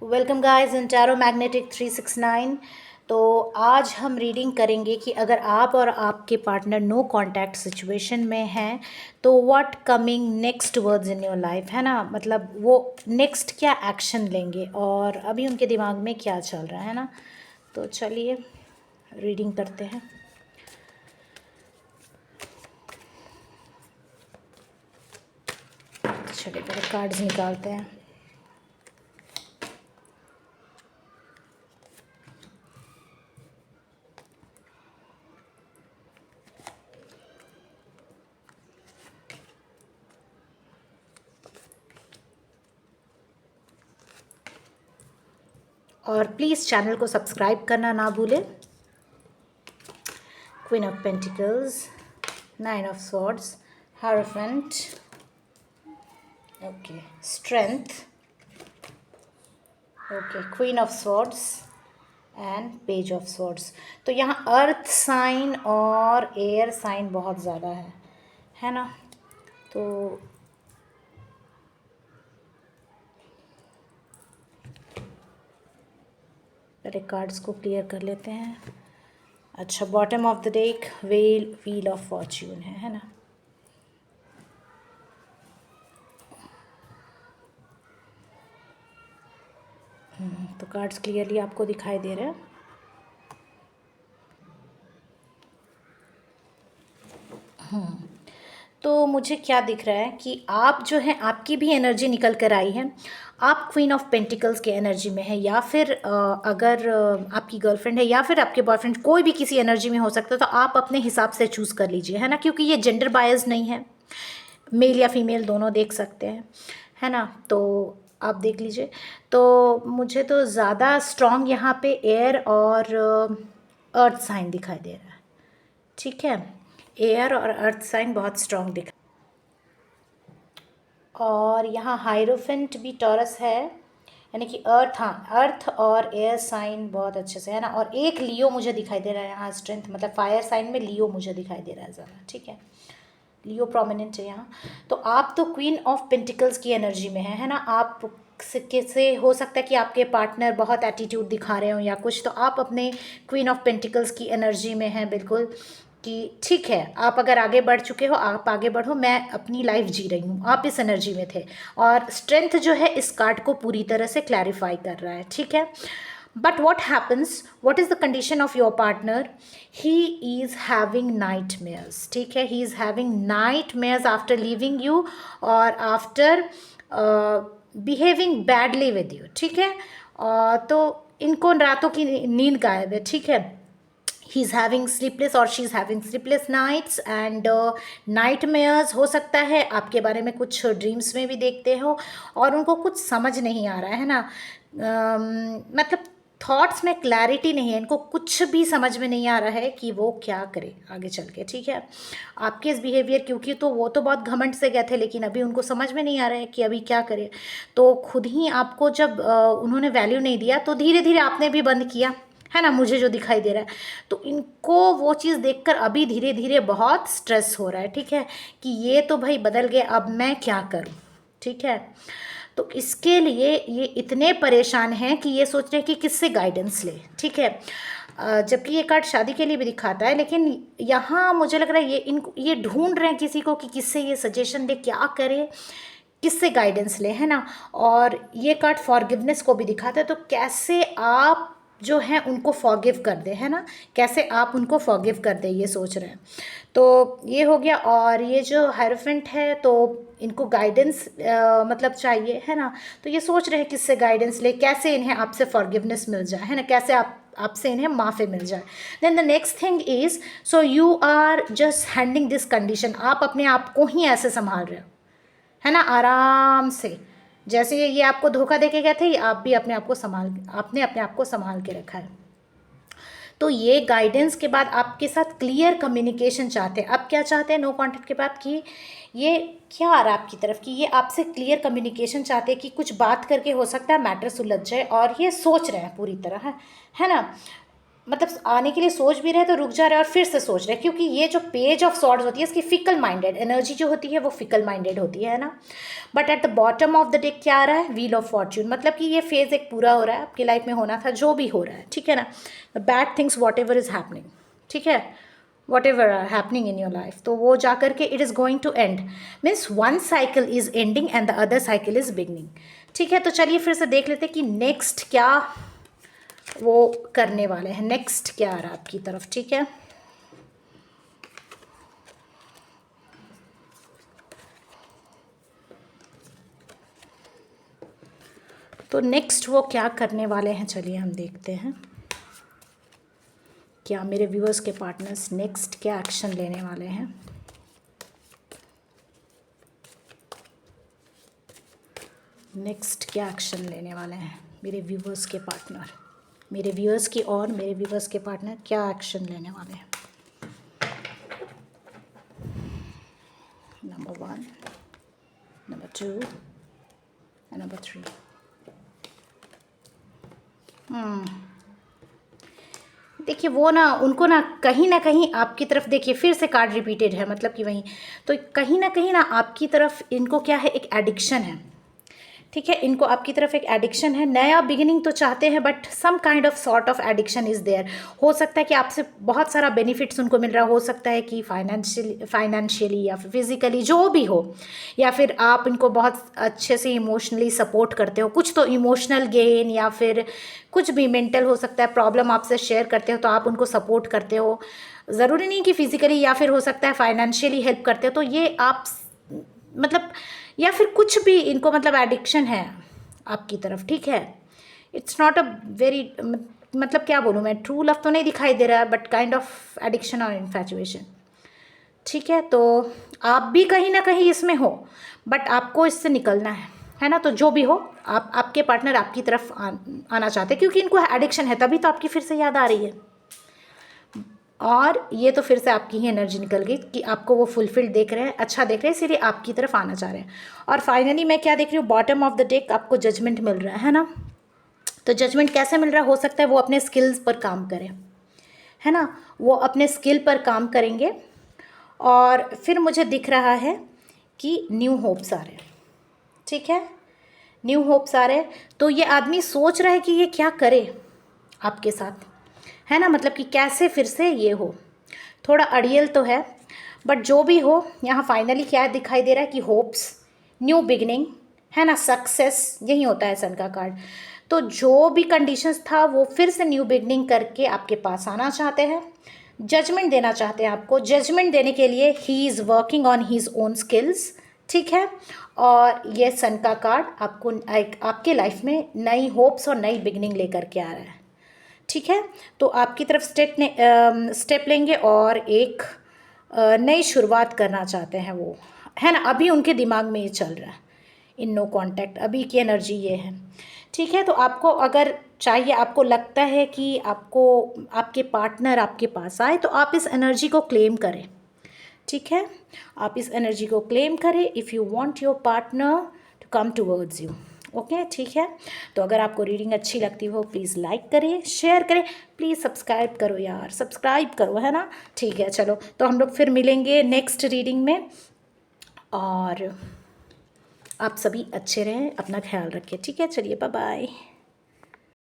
Welcome guys in tarot magnetic 369। तो आज हम रीडिंग करेंगे कि अगर आप और आपके पार्टनर नो कांटेक्ट सिचुएशन में हैं तो what coming next words in your life, है ना। मतलब वो नेक्स्ट क्या एक्शन लेंगे और अभी उनके दिमाग में क्या चल रहा है ना। तो चलिए रीडिंग करते हैं। चलिए पहले कार्ड्स निकालते हैं। और प्लीज़ चैनल को सब्सक्राइब करना ना भूलें। Queen of pentacles, nine of swords, hierophant, okay, strength, okay, queen of swords and page of swords. तो यहाँ अर्थ साइन और एयर साइन बहुत ज़्यादा है ना। तो पहले कार्ड्स को क्लियर कर लेते हैं। अच्छा, bottom of the deck wheel of Fortune है ना। तो कार्ड्स क्लियरली आपको दिखाई दे रहे हैं। तो मुझे क्या दिख रहा है कि आप जो है, आपकी भी एनर्जी निकल कर आई है। आप क्वीन ऑफ पेंटिकल्स के एनर्जी में है, या फिर अगर आपकी गर्लफ्रेंड है या फिर आपके बॉयफ्रेंड, कोई भी किसी एनर्जी में हो सकता है। तो आप अपने हिसाब से चूज़ कर लीजिए, है ना, क्योंकि ये जेंडर बायस नहीं है, मेल या फीमेल दोनों देख सकते हैं, है ना। तो आप देख लीजिए। तो मुझे तो ज़्यादा स्ट्रॉन्ग यहाँ पे एयर और अर्थ साइन दिखाई दे रहा है। ठीक है, एयर और अर्थ साइन बहुत स्ट्रॉन्ग दिखा। और यहाँ हायरोफेंट भी टॉरस है, यानी कि अर्थ, हाँ, अर्थ और एयर साइन बहुत अच्छे से है ना। और एक लियो मुझे दिखाई दे रहा है यहाँ, स्ट्रेंथ मतलब फायर साइन में लियो मुझे दिखाई दे रहा है ज़्यादा। ठीक है, लियो प्रोमिनेंट है यहाँ। तो आप तो क्वीन ऑफ पेंटिकल्स की एनर्जी में है ना। आप से हो सकता है कि आपके पार्टनर बहुत एटीट्यूड दिखा रहे हो या कुछ, तो आप अपने क्वीन ऑफ पेंटिकल्स की एनर्जी में हैं बिल्कुल, कि ठीक है, आप अगर आगे बढ़ चुके हो, आप आगे बढ़ो, मैं अपनी लाइफ जी रही हूँ, आप इस एनर्जी में थे। और स्ट्रेंथ जो है इस कार्ड को पूरी तरह से क्लैरिफाई कर रहा है। ठीक है, but what happens, what is the condition of your partner? He is having nightmares. ठीक है, he is having nightmares after leaving you और after behaving badly with you। ठीक है, तो इनको रातों की नींद गायब है। ठीक है, ही इज़ हैविंग स्लीपलेस और she is having sleepless nights and nightmares. हो सकता है आपके बारे में कुछ ड्रीम्स में भी देखते हो और उनको कुछ समझ नहीं आ रहा है ना। मतलब थॉट्स में क्लैरिटी नहीं है, इनको कुछ भी समझ में नहीं आ रहा है कि वो क्या करे आगे चल के। ठीक है, आपके इस बिहेवियर, क्योंकि तो वो तो बहुत घमंड से गए थे, लेकिन अभी उनको समझ में नहीं आ रहा है कि अभी क्या करे। तो खुद ही आपको जब उन्होंने वैल्यू नहीं दिया तो धीरे धीरे आपने भी बंद किया, है ना, मुझे जो दिखाई दे रहा है। तो इनको वो चीज़ देखकर अभी धीरे धीरे बहुत स्ट्रेस हो रहा है। ठीक है, कि ये तो भाई बदल गए, अब मैं क्या करूँ। ठीक है, तो इसके लिए ये इतने परेशान हैं कि ये सोच रहे हैं कि किससे गाइडेंस ले। ठीक है, जबकि ये कार्ड शादी के लिए भी दिखाता है, लेकिन यहाँ मुझे लग रहा है ये ढूंढ रहे हैं किसी को कि किससे ये सजेशन ले, क्या करे, किससे गाइडेंस ले, है ना। और ये कार्ड फॉरगिवनेस को भी दिखाता है, तो कैसे आप जो है उनको फॉरगिव कर दे, है ना, कैसे आप उनको फॉरगिव कर दे, ये सोच रहे हैं। तो ये हो गया। और ये जो हायरोफेंट है, तो इनको गाइडेंस मतलब चाहिए, है ना। तो ये सोच रहे हैं किससे गाइडेंस ले, कैसे इन्हें आपसे फॉरगिवनेस मिल जाए, है ना, कैसे आपसे इन्हें माफ़ी मिल जाए। Then the next thing is, so you are just handling this condition. आप अपने आप को ही ऐसे संभाल रहे हो, है ना, आराम से। जैसे ये आपको धोखा देके गए थे, आप भी अपने आप को आपने अपने आप को संभाल के रखा है। तो ये गाइडेंस के बाद आपके साथ क्लियर कम्युनिकेशन चाहते हैं। अब क्या चाहते हैं नो कॉन्टैक्ट के बाद, कि ये क्या आ रहा है आपकी तरफ, कि ये आपसे क्लियर कम्युनिकेशन चाहते हैं कि कुछ बात करके हो सकता है मैटर सुलझ जाए, और ये सोच रहे हैं पूरी तरह, है ना। मतलब आने के लिए सोच भी रहे तो रुक जा रहे और फिर से सोच रहे, क्योंकि ये जो पेज ऑफ सॉर्ड्स होती है इसकी फिकल माइंडेड एनर्जी जो होती है वो फिकल माइंडेड होती है ना। But at the bottom of the deck क्या आ रहा है, व्हील ऑफ फॉर्च्यून, मतलब कि ये फेज एक पूरा हो रहा है, आपकी लाइफ में होना था जो भी हो रहा है, ठीक है ना। Bad things whatever is happening, ठीक है, whatever are happening in your life, तो वो जा करके it is going to end, means one cycle is ending and the other cycle is beginning, ठीक है। तो चलिए फिर से देख लेते हैं कि नेक्स्ट क्या वो करने वाले हैं, नेक्स्ट क्या आ रहा है आपकी तरफ, ठीक है। तो नेक्स्ट वो क्या करने वाले हैं, चलिए हम देखते हैं क्या मेरे व्यूअर्स के पार्टनर्स नेक्स्ट क्या एक्शन लेने वाले हैं। नेक्स्ट क्या एक्शन लेने वाले हैं मेरे व्यूअर्स के पार्टनर, मेरे व्यूअर्स की और मेरे व्यूअर्स के पार्टनर क्या एक्शन लेने वाले हैं। Number 1, number 2 and number 3। देखिए वो ना उनको ना कहीं आपकी तरफ, देखिए फिर से कार्ड रिपीटेड है, मतलब कि वहीं, तो कहीं ना आपकी तरफ इनको क्या है, एक एडिक्शन है, ठीक है। इनको आपकी तरफ एक एडिक्शन है, नया बिगिनिंग तो चाहते हैं but some kind of sort of addiction is there. हो सकता है कि आपसे बहुत सारा बेनिफिट्स उनको मिल रहा हो सकता है कि फाइनेंशियली या फिर फिजिकली जो भी हो, या फिर आप इनको बहुत अच्छे से इमोशनली सपोर्ट करते हो, कुछ तो इमोशनल गेन या फिर कुछ भी मेंटल हो सकता है प्रॉब्लम आपसे शेयर करते हो तो आप उनको सपोर्ट करते हो, ज़रूरी नहीं कि फिजिकली, या फिर हो सकता है फाइनेंशियली हेल्प करते हो, तो ये आप मतलब, या फिर कुछ भी इनको मतलब एडिक्शन है आपकी तरफ, ठीक है। इट्स नॉट अ वेरी, मतलब क्या बोलूँ मैं, ट्रू लव तो नहीं दिखाई दे रहा है बट काइंड ऑफ एडिक्शन और इन्फैचुएशन, ठीक है। तो आप भी कहीं ना कहीं इसमें हो बट आपको इससे निकलना है ना। तो जो भी हो, आप आपके पार्टनर आपकी तरफ आना चाहते हैं क्योंकि इनको एडिक्शन है, तभी तो आपकी फिर से याद आ रही है। और ये तो फिर से आपकी ही एनर्जी निकल गई कि आपको वो फुलफिल्ड देख रहे हैं, अच्छा देख रहे हैं, इसीलिए आपकी तरफ आना चाह रहे हैं। और फाइनली मैं क्या देख रही हूँ, बॉटम ऑफ द डेक आपको जजमेंट मिल रहा है ना। तो जजमेंट कैसे मिल रहा है, हो सकता है वो अपने स्किल्स पर काम करें, है ना, वो अपने स्किल पर काम करेंगे। और फिर मुझे दिख रहा है कि न्यू होप्स आ रहे हैं, ठीक है, न्यू होप्स आ रहे हैं। तो ये आदमी सोच रहा है कि ये क्या करे आपके साथ, है ना, मतलब कि कैसे फिर से ये हो, थोड़ा अड़ियल तो है बट जो भी हो, यहाँ फाइनली क्या दिखाई दे रहा है कि होप्स, न्यू बिगनिंग, है ना, सक्सेस, यही होता है सन का कार्ड। तो जो भी कंडीशंस था वो फिर से न्यू बिगनिंग करके आपके पास आना चाहते हैं, जजमेंट देना चाहते हैं आपको। जजमेंट देने के लिए he is working on his own skills, ठीक है। और ये सन का कार्ड आपको एक आपके लाइफ में नई होप्स और नई बिगनिंग लेकर के आ रहा है, ठीक है। तो आपकी तरफ स्टेप लेंगे और एक नई शुरुआत करना चाहते हैं वो, है ना, अभी उनके दिमाग में ये चल रहा है, इन नो कांटेक्ट, अभी की एनर्जी ये है, ठीक है। तो आपको अगर चाहिए, आपको लगता है कि आपको आपके पार्टनर आपके पास आए, तो आप इस एनर्जी को क्लेम करें, ठीक है, आप इस एनर्जी को क्लेम करें। If you want your partner to come towards you, okay, ठीक है। तो अगर आपको रीडिंग अच्छी लगती हो प्लीज़ लाइक करें, शेयर करें, प्लीज़ सब्सक्राइब करो यार, सब्सक्राइब करो, है ना, ठीक है। चलो तो हम लोग फिर मिलेंगे नेक्स्ट रीडिंग में, और आप सभी अच्छे रहें, अपना ख्याल रखें, ठीक है, चलिए बाय बाय।